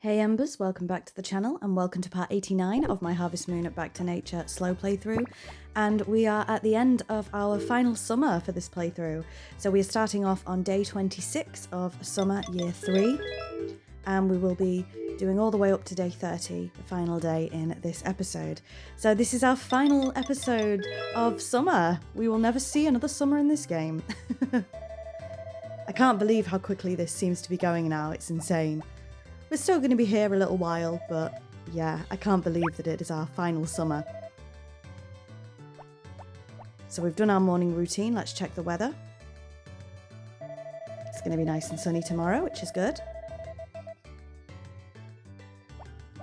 Hey Embers, welcome back to the channel and welcome to part 89 of my Harvest Moon Back to Nature slow playthrough. And we are at the end of our final summer for this playthrough. So we are starting off on day 26 of summer year 3 and we will be doing all the way up to day 30, the final day in this episode. So this is our final episode of summer. We will never see another summer in this game. I can't believe how quickly this seems to be going now, it's insane. We're still going to be here a little while, but yeah, I can't believe that it is our final summer. So we've done our morning routine, let's check the weather. It's going to be nice and sunny tomorrow, which is good.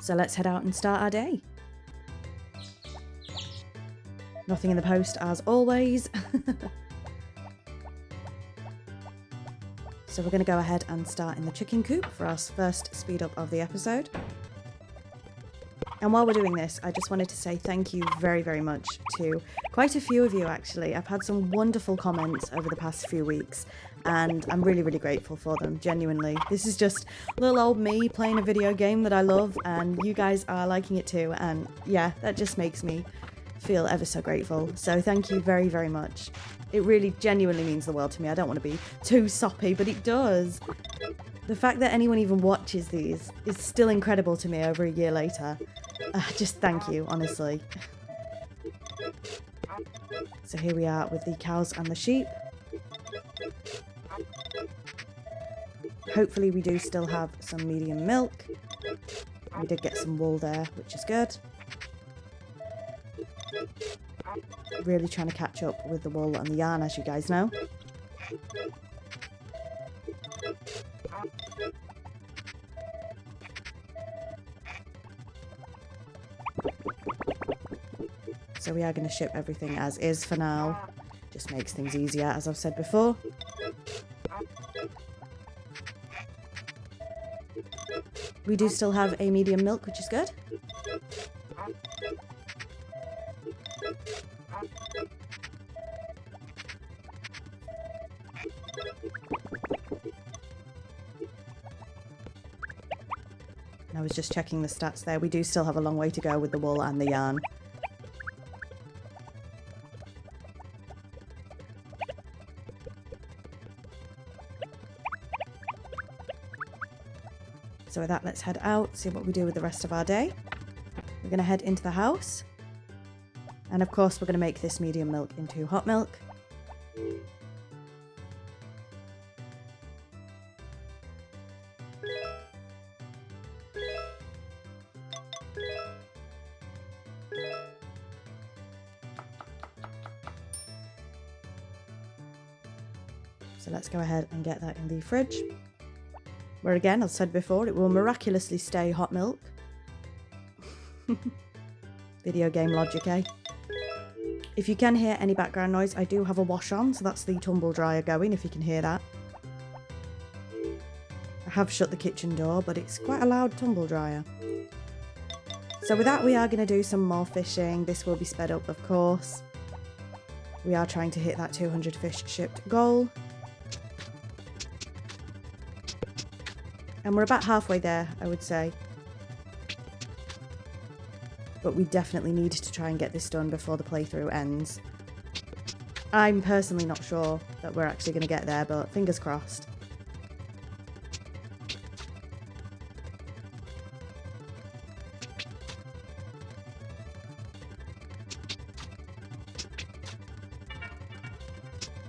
So let's head out and start our day. Nothing in the post as always. So we're going to go ahead and start in the chicken coop for our first speed up of the episode. And while we're doing this, I just wanted to say thank you very, very much to quite a few of you actually. I've had some wonderful comments over the past few weeks and I'm really, really grateful for them, genuinely. This is just little old me playing a video game that I love and you guys are liking it too. And yeah, that just makes me feel ever so grateful. So thank you very, very much. It really genuinely means the world to me. I don't want to be too soppy, but it does. The fact that anyone even watches these is still incredible to me over a year later. Just thank you, honestly. So here we are with the cows and the sheep. Hopefully we do still have some medium milk. We did get some wool there, which is good. Really trying to catch up with the wool and the yarn, as you guys know. So we are going to ship everything as is for now. Just makes things easier, as I've said before. We do still have a medium milk, which is good. I was just checking the stats there. We do still have a long way to go with the wool and the yarn. So with that, let's head out, see what we do with the rest of our day. We're going to head into the house. And of course, we're going to make this medium milk into hot milk. So let's go ahead and get that in the fridge. Where again, as I said before, it will miraculously stay hot milk. Video game logic, eh? If you can hear any background noise, I do have a wash on, so that's the tumble dryer going, if you can hear that. I have shut the kitchen door, but it's quite a loud tumble dryer. So with that, we are going to do some more fishing. This will be sped up, of course. We are trying to hit that 200 fish shipped goal. And we're about halfway there, I would say. But we definitely need to try and get this done before the playthrough ends. I'm personally not sure that we're actually going to get there, but fingers crossed.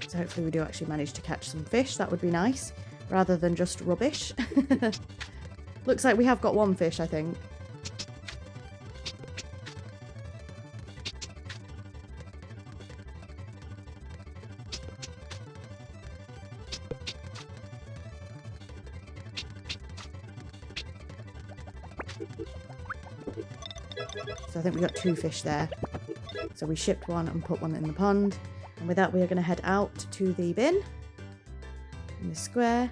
So hopefully we do actually manage to catch some fish. That would be nice, rather than just rubbish. Looks like we have got one fish, I think. So I think we got 2 fish there. So we shipped one and put one in the pond. And with that, we are going to head out to the bin in the square.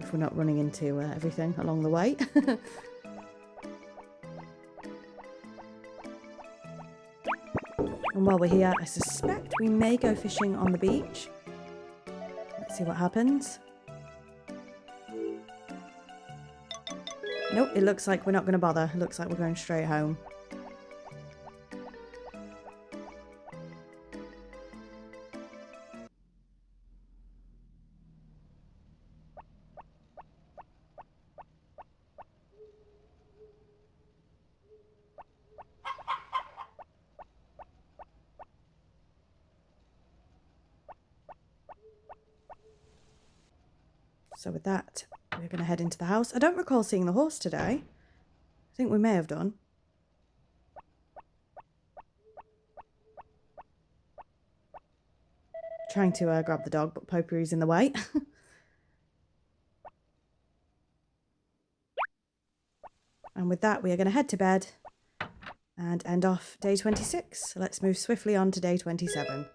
if we're not running into everything along the way. And while we're here, I suspect we may go fishing on the beach. Let's see what happens. Nope, it looks like we're not going to bother. It looks like we're going straight home. So with that, we're going to head into the house. I don't recall seeing the horse today. I think we may have done. Trying to grab the dog, but Potpourri's in the way. And with that, we are going to head to bed and end off day 26. So let's move swiftly on to day 27.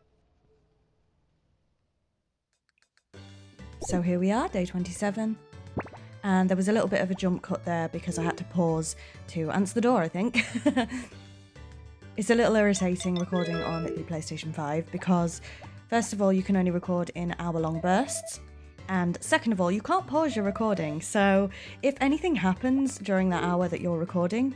So here we are, day 27. And there was a little bit of a jump cut there because I had to pause to answer the door, I think. It's a little irritating recording on the PlayStation 5 because, first of all, you can only record in hour-long bursts. And second of all, you can't pause your recording. So if anything happens during that hour that you're recording,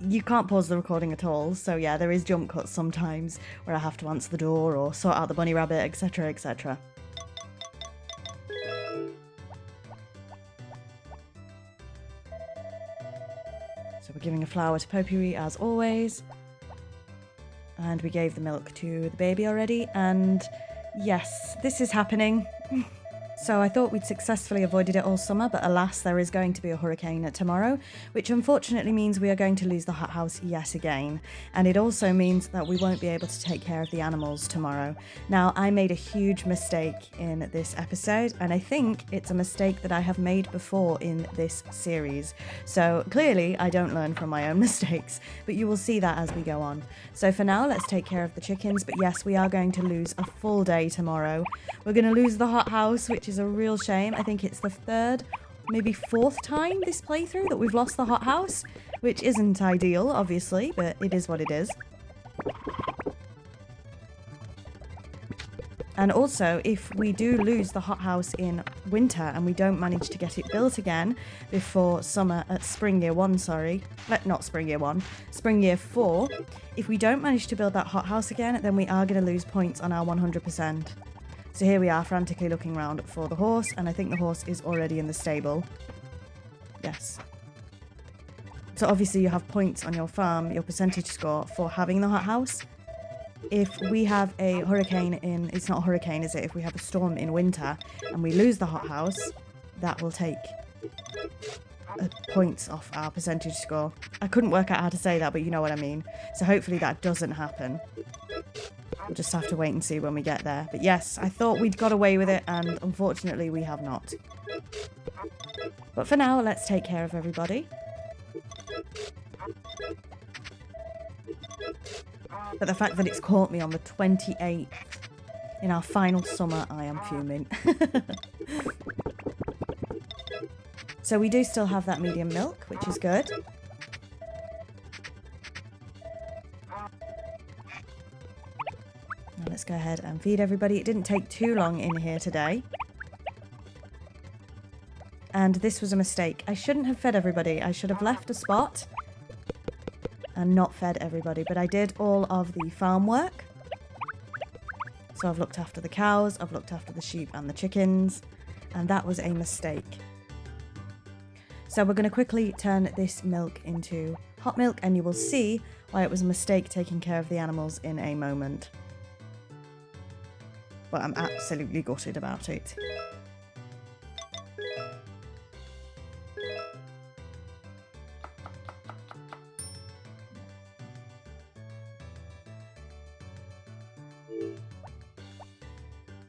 you can't pause the recording at all. So yeah, there is jump cuts sometimes where I have to answer the door or sort out the bunny rabbit, etc, etc. So we're giving a flower to Potpourri as always. And we gave the milk to the baby already. And yes, this is happening. So I thought we'd successfully avoided it all summer, but alas, there is going to be a hurricane tomorrow, which unfortunately means we are going to lose the hothouse yet again. And it also means that we won't be able to take care of the animals tomorrow. Now, I made a huge mistake in this episode, and I think it's a mistake that I have made before in this series. So clearly, I don't learn from my own mistakes, but you will see that as we go on. So for now, let's take care of the chickens, but yes, we are going to lose a full day tomorrow. We're going to lose the hothouse, which is a real shame. I think it's the third, maybe fourth time this playthrough that we've lost the hothouse, which isn't ideal, obviously, but it is what it is. And also, if we do lose the hothouse in winter and we don't manage to get it built again before spring year 1, sorry, not spring year 1, spring year 4, if we don't manage to build that hothouse again, then we are going to lose points on our 100%. So here we are frantically looking around for the horse, and I think the horse is already in the stable. Yes. So obviously you have points on your farm, your percentage score, for having the hothouse. If we have a hurricane it's not a hurricane, is it? If we have a storm in winter and we lose the hothouse, that will take points off our percentage score. I couldn't work out how to say that, but you know what I mean. So hopefully that doesn't happen. We'll just have to wait and see when we get there. But yes, I thought we'd got away with it, and unfortunately we have not. But for now, let's take care of everybody. But the fact that it's caught me on the 28th in our final summer, I am fuming. So we do still have that medium milk, which is good. Now let's go ahead and feed everybody. It didn't take too long in here today. And this was a mistake. I shouldn't have fed everybody. I should have left a spot and not fed everybody. But I did all of the farm work. So I've looked after the cows, I've looked after the sheep and the chickens. And that was a mistake. So we're going to quickly turn this milk into hot milk, and you will see why it was a mistake taking care of the animals in a moment. But I'm absolutely gutted about it.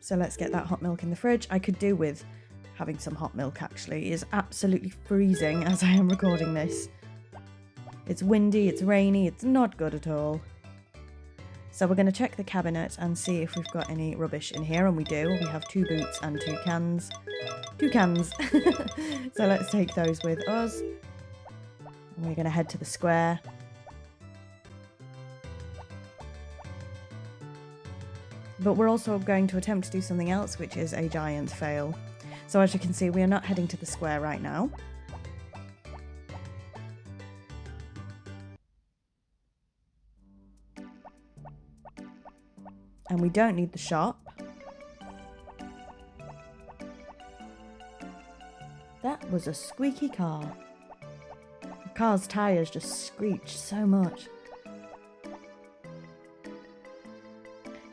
So let's get that hot milk in the fridge. I could do with having some hot milk, actually. It is absolutely freezing as I am recording this. It's windy, it's rainy, it's not good at all. So we're going to check the cabinet and see if we've got any rubbish in here, and we do. We have 2 boots and 2 cans. 2 cans. So let's take those with us. And we're going to head to the square. But we're also going to attempt to do something else, which is a giant fail. So as you can see, we are not heading to the square right now. And we don't need the shop. That was a squeaky car. The car's tyres just screeched so much.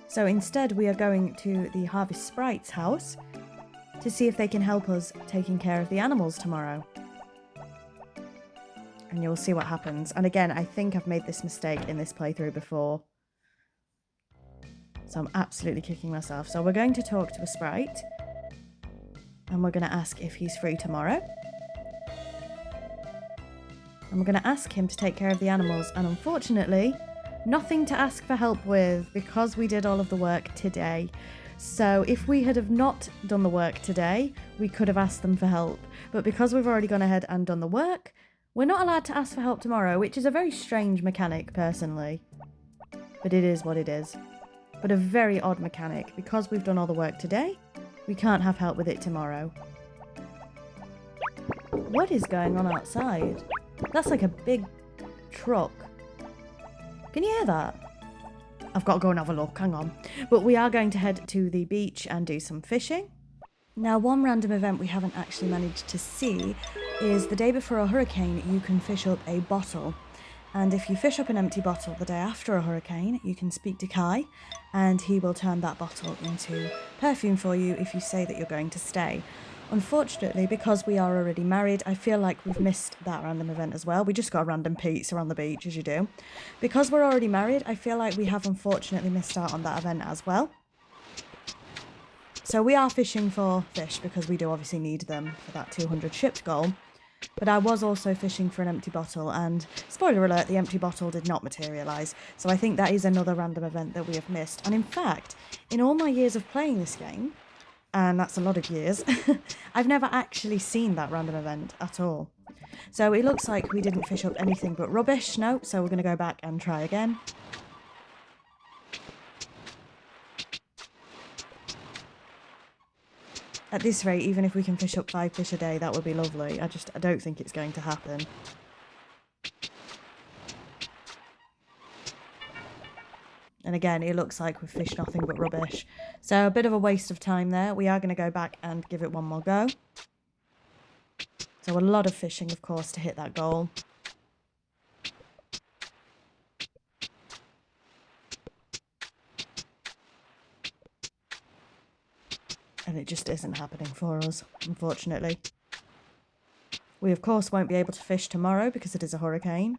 So instead we are going to the Harvest Sprite's house to see if they can help us taking care of the animals tomorrow. And you'll see what happens. And again, I think I've made this mistake in this playthrough before. So I'm absolutely kicking myself. So we're going to talk to a sprite. And we're going to ask if he's free tomorrow. And we're going to ask him to take care of the animals. And unfortunately, nothing to ask for help with because we did all of the work today. So if we had have not done the work today, we could have asked them for help. But because we've already gone ahead and done the work, we're not allowed to ask for help tomorrow, which is a very strange mechanic, personally. But it is what it is. But a very odd mechanic. Because we've done all the work today, we can't have help with it tomorrow. What is going on outside? That's like a big truck. Can you hear that? I've got to go and have a look, hang on. But we are going to head to the beach and do some fishing. Now, one random event we haven't actually managed to see is the day before a hurricane, you can fish up a bottle. And if you fish up an empty bottle the day after a hurricane, you can speak to Kai and he will turn that bottle into perfume for you if you say that you're going to stay. Unfortunately, because we are already married, I feel like we've missed that random event as well. We just got a random pizza on the beach, as you do. Because we're already married, I feel like we have unfortunately missed out on that event as well. So we are fishing for fish because we do obviously need them for that 200 shipped goal. But I was also fishing for an empty bottle, and spoiler alert, the empty bottle did not materialise. So I think that is another random event that we have missed. And in fact, in all my years of playing this game, and that's a lot of years, I've never actually seen that random event at all. So it looks like we didn't fish up anything but rubbish. No, so we're going to go back and try again. At this rate, even if we can fish up 5 fish a day, that would be lovely. I don't think it's going to happen. And again, it looks like we've fished nothing but rubbish. So a bit of a waste of time there. We are going to go back and give it one more go. So a lot of fishing, of course, to hit that goal. And it just isn't happening for us, unfortunately. We, of course, won't be able to fish tomorrow because it is a hurricane.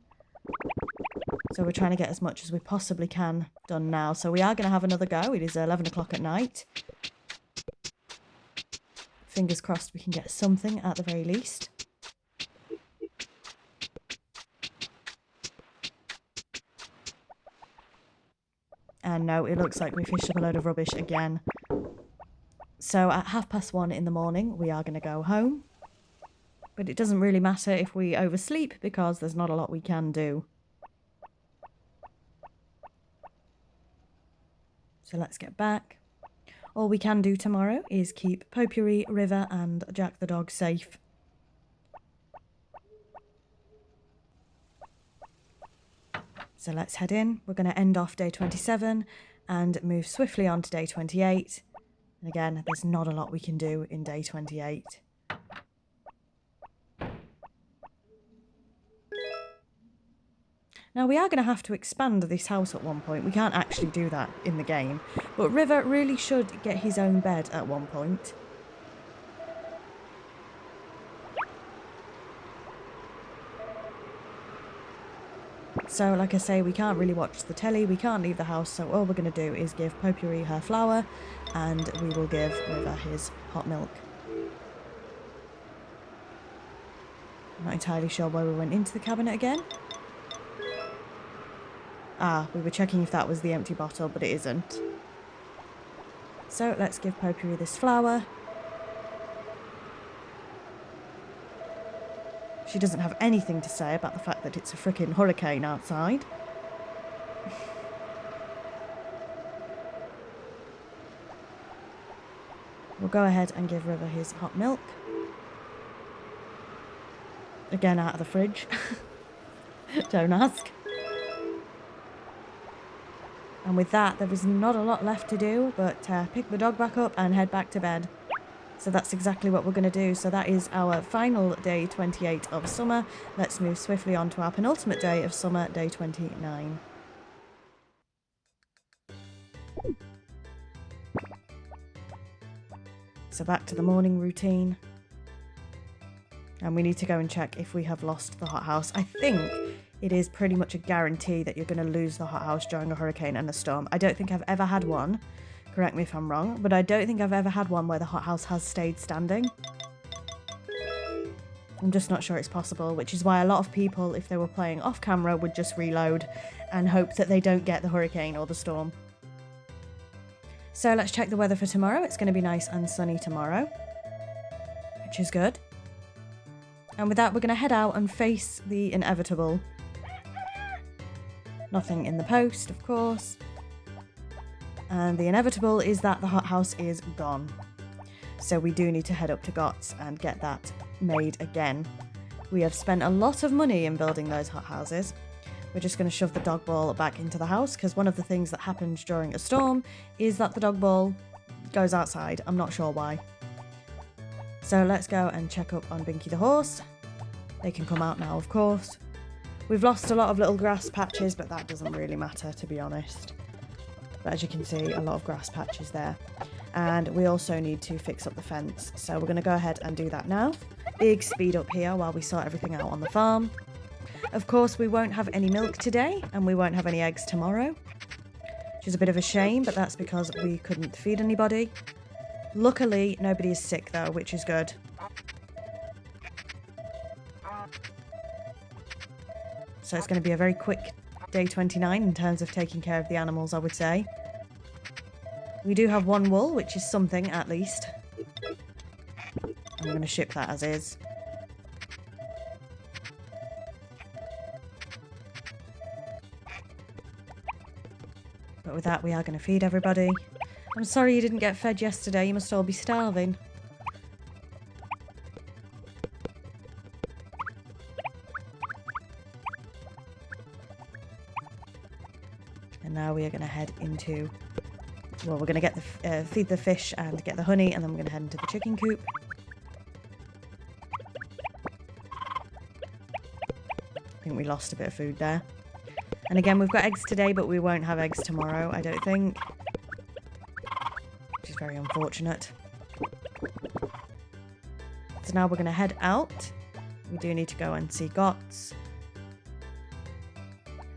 So we're trying to get as much as we possibly can done now. So we are going to have another go. It is 11 o'clock at night. Fingers crossed we can get something at the very least. And no, it looks like we fished up a load of rubbish again. So at 1:30 in the morning, we are going to go home. But it doesn't really matter if we oversleep because there's not a lot we can do. So let's get back. All we can do tomorrow is keep Potpourri, River and Jack the dog safe. So let's head in. We're going to end off day 27 and move swiftly on to day 28. And again, there's not a lot we can do in day 28. Now, we are going to have to expand this house at one point. We can't actually do that in the game. But River really should get his own bed at one point. So, like I say, we can't really watch the telly. We can't leave the house. So all we're going to do is give Potpourri her flour. And we will give River his hot milk. I'm not entirely sure why we went into the cabinet again. Ah, we were checking if that was the empty bottle, but it isn't. So let's give Potpourri this flower. She doesn't have anything to say about the fact that it's a freaking hurricane outside. We'll go ahead and give River his hot milk. Again, out of the fridge. Don't ask. And with that, there is not a lot left to do, but pick the dog back up and head back to bed. So that's exactly what we're going to do. So that is our final day 28 of summer. Let's move swiftly on to our penultimate day of summer, day 29. So back to the morning routine. And we need to go and check if we have lost the hothouse. I think it is pretty much a guarantee that you're going to lose the hothouse during a hurricane and a storm. I don't think I've ever had one. Correct me if I'm wrong, but I don't think I've ever had one where the hothouse has stayed standing. I'm just not sure it's possible, which is why a lot of people, if they were playing off camera, would just reload and hope that they don't get the hurricane or the storm. So let's check the weather for tomorrow. It's going to be nice and sunny tomorrow, which is good. And with that, we're going to head out and face the inevitable. Nothing in the post, of course. And the inevitable is that the hothouse is gone. So we do need to head up to Gott's and get that made again. We have spent a lot of money in building those hothouses. We're just going to shove the dog ball back into the house because one of the things that happens during a storm is that the dog ball goes outside. I'm not sure why. So let's go and check up on Binky the horse. They can come out now, of course. We've lost a lot of little grass patches, but that doesn't really matter, to be honest. But as you can see, a lot of grass patches there. And we also need to fix up the fence. So we're going to go ahead and do that now. Big speed up here while we sort everything out on the farm. Of course, we won't have any milk today, and we won't have any eggs tomorrow. Which is a bit of a shame, but that's because we couldn't feed anybody. Luckily, nobody is sick though, which is good. So it's going to be a very quick day 29 in terms of taking care of the animals, I would say. We do have one wool, which is something at least. I'm going to ship that as is. But with that, we are going to feed everybody. I'm sorry you didn't get fed yesterday. You must all be starving. And now we are going to head into... Well, we're going to get the feed the fish and get the honey, and then we're going to head into the chicken coop. I think we lost a bit of food there. And again, we've got eggs today, but we won't have eggs tomorrow, I don't think. Which is very unfortunate. So now we're going to head out. We do need to go and see Gott's.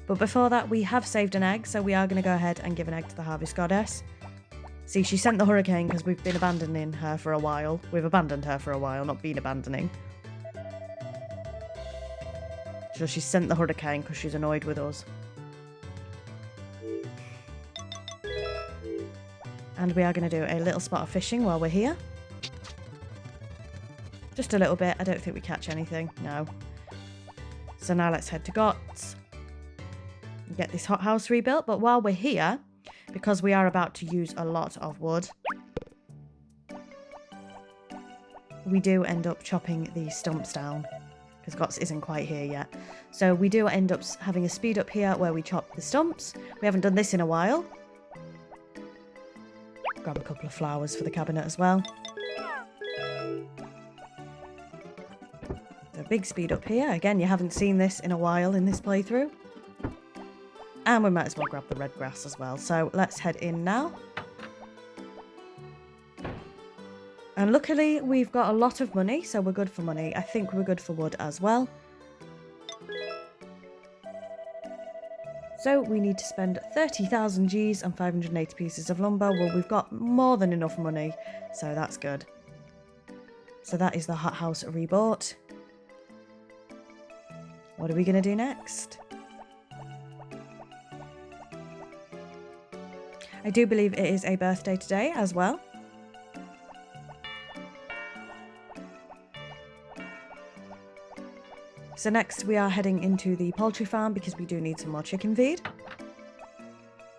But before that, we have saved an egg, so we are going to go ahead and give an egg to the Harvest Goddess. See, she sent the hurricane because we've been abandoning her for a while. We've abandoned her for a while, not been abandoning. So she sent the hurricane because she's annoyed with us. And we are going to do a little spot of fishing while we're here. Just a little bit. I don't think we catch anything. No. So now let's head to Gott's. Get this hothouse rebuilt. But while we're here, because we are about to use a lot of wood, we do end up chopping the stumps down. Because Gott's isn't quite here yet. So we do end up having a speed up here where we chop the stumps. We haven't done this in a while. Grab a couple of flowers for the cabinet as well. So big speed up here. Again, you haven't seen this in a while in this playthrough. And we might as well grab the red grass as well. So let's head in now. And luckily, we've got a lot of money, so we're good for money. I think we're good for wood as well. So we need to spend 30,000 Gs and 580 pieces of lumber. Well, we've got more than enough money, so that's good. So that is the hothouse rebought. What are we going to do next? I do believe it is a birthday today as well. So next we are heading into the poultry farm because we do need some more chicken feed.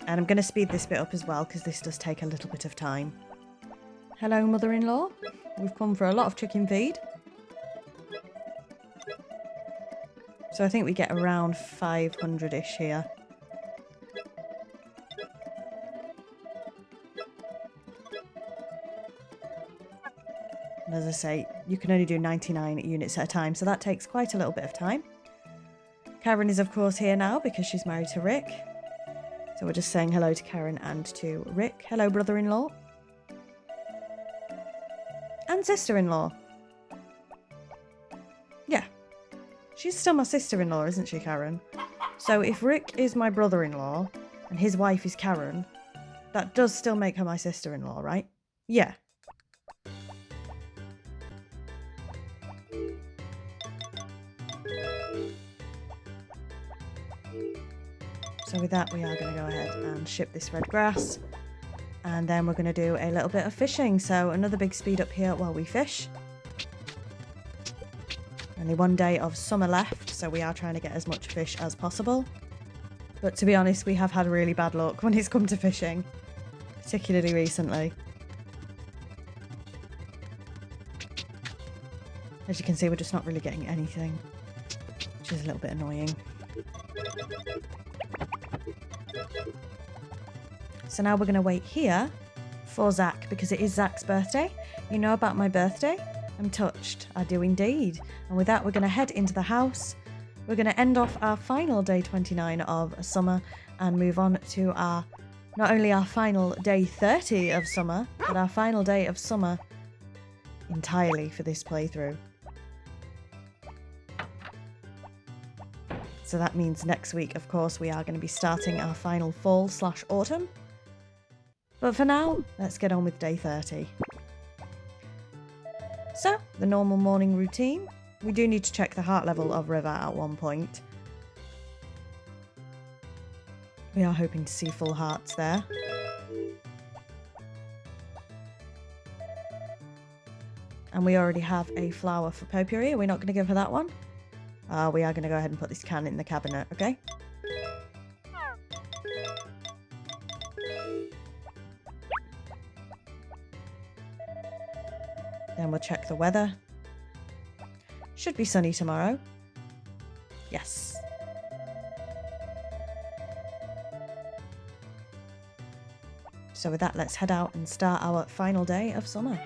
And I'm going to speed this bit up as well because this does take a little bit of time. Hello, mother-in-law. We've come for a lot of chicken feed. So I think we get around 500-ish here. And as I say, you can only do 99 units at a time, so that takes quite a little bit of time. Karen is of course here now because she's married to Rick. So we're just saying hello to Karen and to Rick. Hello, brother-in-law. And sister-in-law. Yeah. She's still my sister-in-law, isn't she, Karen? So if Rick is my brother-in-law and his wife is Karen, that does still make her my sister-in-law, right? Yeah. So with that, we are going to go ahead and ship this red grass. And then we're going to do a little bit of fishing. So another big speed up here while we fish. Only one day of summer left, so we are trying to get as much fish as possible. But to be honest, we have had really bad luck when it's come to fishing, particularly recently. As you can see, we're just not really getting anything, which is a little bit annoying. So now we're going to wait here for Zach because it is Zach's birthday. You know about my birthday? I'm touched. I do indeed. And with that, we're going to head into the house. We're going to end off our final day 29 of summer and move on to our, not only our final day 30 of summer, but our final day of summer entirely for this playthrough. So that means next week, of course, we are going to be starting our final fall/autumn. But for now, let's get on with day 30. So, the normal morning routine. We do need to check the heart level of River at one point. We are hoping to see full hearts there. And we already have a flower for Potpourri. Are we not going to give her that one? We are going to go ahead and put this can in the cabinet, okay? Then we'll check the weather. Should be sunny tomorrow. Yes. So with that, let's head out and start our final day of summer.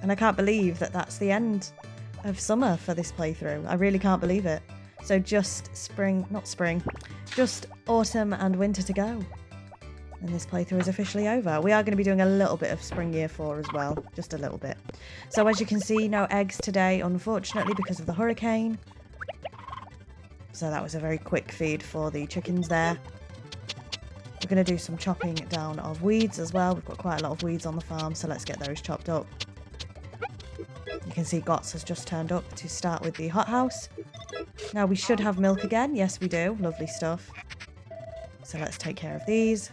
And I can't believe that that's the end of summer for this playthrough. I really can't believe it. So just just autumn and winter to go. And this playthrough is officially over. We are going to be doing a little bit of spring year 4 as well. Just a little bit. So as you can see, no eggs today, unfortunately, because of the hurricane. So that was a very quick feed for the chickens there. We're going to do some chopping down of weeds as well. We've got quite a lot of weeds on the farm, so let's get those chopped up. You can see Gots has just turned up to start with the hothouse. Now we should have milk again. Yes, we do. Lovely stuff. So let's take care of these.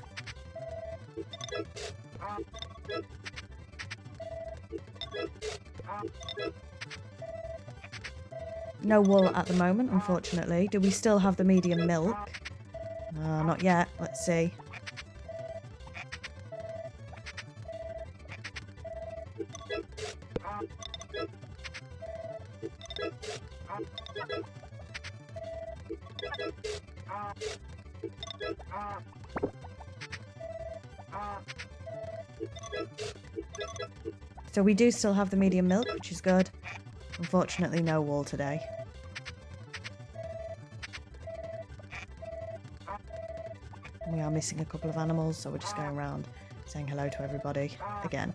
No wool at the moment, unfortunately. Do we still have the medium milk? Not yet. Let's see. So we do still have the medium milk, which is good. Unfortunately, no wool today. We are missing a couple of animals, so we're just going around saying hello to everybody again.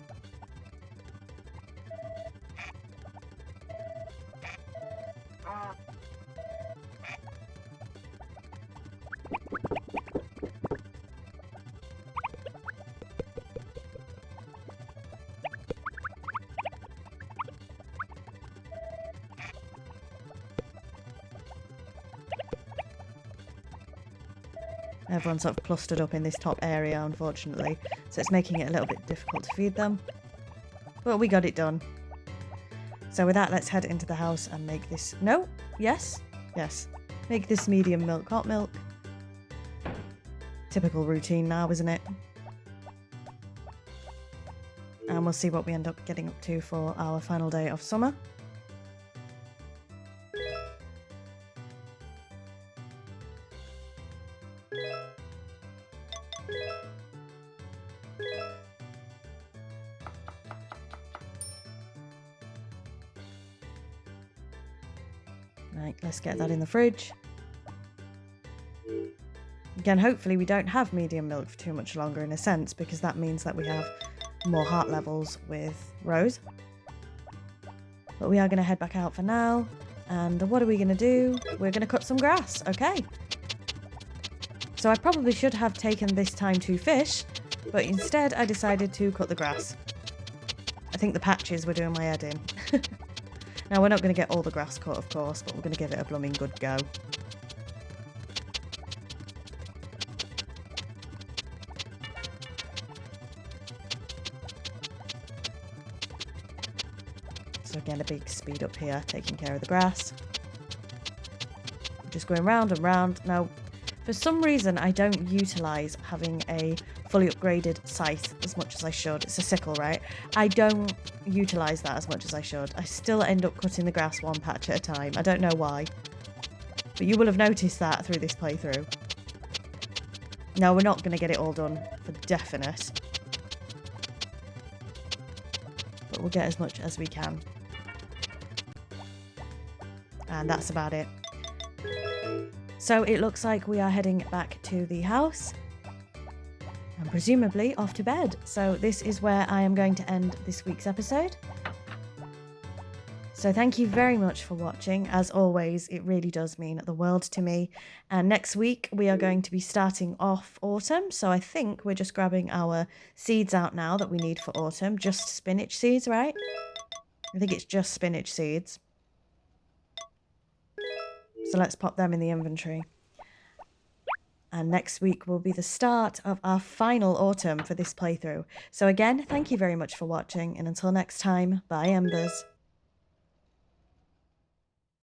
Everyone's sort of clustered up in this top area, unfortunately. So it's making it a little bit difficult to feed them. But we got it done. So with that, let's head into the house and make this... No? Yes? Yes. Make this medium milk hot milk. Typical routine now, isn't it? And we'll see what we end up getting up to for our final day of summer. Right, let's get that in the fridge. Again, hopefully we don't have medium milk for too much longer in a sense, because that means that we have more heart levels with Rose. But we are going to head back out for now. And what are we going to do? We're going to cut some grass. Okay. So I probably should have taken this time to fish, but instead I decided to cut the grass. I think the patches were doing my head in. Now, we're not going to get all the grass cut, of course, but we're going to give it a blooming good go. So again, a big speed up here, taking care of the grass. Just going round and round. Now, for some reason, I don't utilise having a fully upgraded scythe as much as I should. It's a sickle, right? I don't utilise that as much as I should. I still end up cutting the grass one patch at a time. I don't know why. But you will have noticed that through this playthrough. No, we're not going to get it all done for definite. But we'll get as much as we can. And that's about it. So it looks like we are heading back to the house. And presumably off to bed. So this is where I am going to end this week's episode. So thank you very much for watching. As always, it really does mean the world to me. And next week we are going to be starting off autumn. So I think we're just grabbing our seeds out now that we need for autumn. Just spinach seeds, right? I think it's just spinach seeds. So let's pop them in the inventory. And next week will be the start of our final autumn for this playthrough. So again, thank you very much for watching, and until next time, bye Embers.